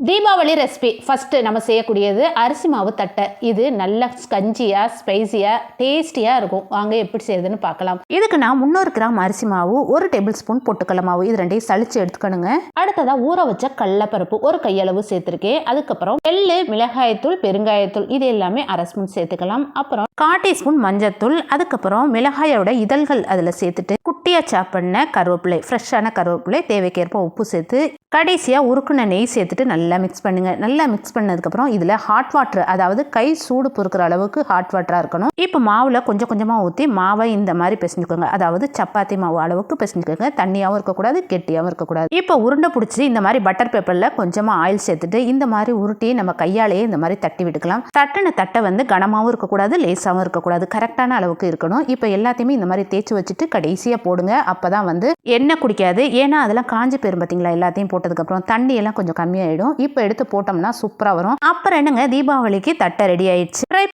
Deepavali recipe first நம்ம செய்யக்கூடியது அரிசி மாவு தட்டை. இது நல்ல ஸ்கஞ்சியாக ஸ்பைசியாக டேஸ்டியாக இருக்கும். வாங்க எப்படி செய்யுதுன்னு பார்க்கலாம். இதுக்கு நான் 300 கிராம் அரிசி மாவு, 1 டேபிள் ஸ்பூன் பொட்டுக்கடலை மாவு, இது ரெண்டையும் சளிச்சு எடுத்துக்கணுங்க. அடுத்ததாக ஊற வச்ச கடலைப்பருப்பு 1 கையளவு சேர்த்துருக்கேன். அதுக்கப்புறம் எள்ளு, மிளகாயத்தூள், பெருங்காயத்தூள் இது எல்லாமே 1/2 ஸ்பூன் சேர்த்துக்கலாம். அப்புறம் 1/4 டீஸ்பூன் மஞ்சத்தூள், அதுக்கப்புறம் மிளகாயோட இதழ்கள் அதில் சேர்த்துட்டு குட்டியாக சாப் பண்ண கருவேப்பிலை, ஃப்ரெஷ்ஷான கருவேப்பிலை, தேவைக்கேற்ப உப்பு சேர்த்து கடைசியாக உருக்குன நெய் சேர்த்துட்டு நல்லா மிக்ஸ் பண்ணுங்க. நல்லா மிக்ஸ் பண்ணதுக்கப்புறம் இதில் ஹாட் வாட்டர், அதாவது கை சூடு பொறுக்கிற அளவுக்கு ஹாட் வாட்டராக இருக்கணும். இப்போ மாவில் கொஞ்சம் கொஞ்சமாக ஊற்றி மாவை இந்த மாதிரி பிசைஞ்சுக்கோங்க. அதாவது சப்பாத்தி மாவு அளவுக்கு பிசைஞ்சுக்கோங்க. தண்ணியாகவும் இருக்கக்கூடாது, கெட்டியாகவும் இருக்கக்கூடாது. இப்போ உருண்டை பிடிச்சி இந்த மாதிரி பட்டர் பேப்பரில் கொஞ்சமாக ஆயில் சேர்த்துட்டு இந்த மாதிரி உருட்டி நம்ம கையாலேயே இந்த மாதிரி தட்டி விட்டுக்கலாம். தட்டின தட்டை வந்து கனமாகவும் இருக்கக்கூடாது, லேசாகவும் இருக்கக்கூடாது, கரெக்டான அளவுக்கு இருக்கணும். இப்போ எல்லாத்தையுமே இந்த மாதிரி தேய்ச்சி வச்சுட்டு கடைசியாக போடுங்க. அப்போ தான் வந்து எண்ணெய் குடிக்காது. ஏன்னா அதெல்லாம் காஞ்சி போயிரும் பார்த்தீங்களா. எல்லாத்தையும் போட்டதுக்கப்புறம் தண்ணி எல்லாம் கொஞ்சம் கம்மியாயிடும். இப்போ எடுத்து போட்டோம்னா சூப்பராக வரும். அப்புறம் என்னங்க, தீபாவளிக்கு தட்டை ரெடி ஆயிடுச்சு.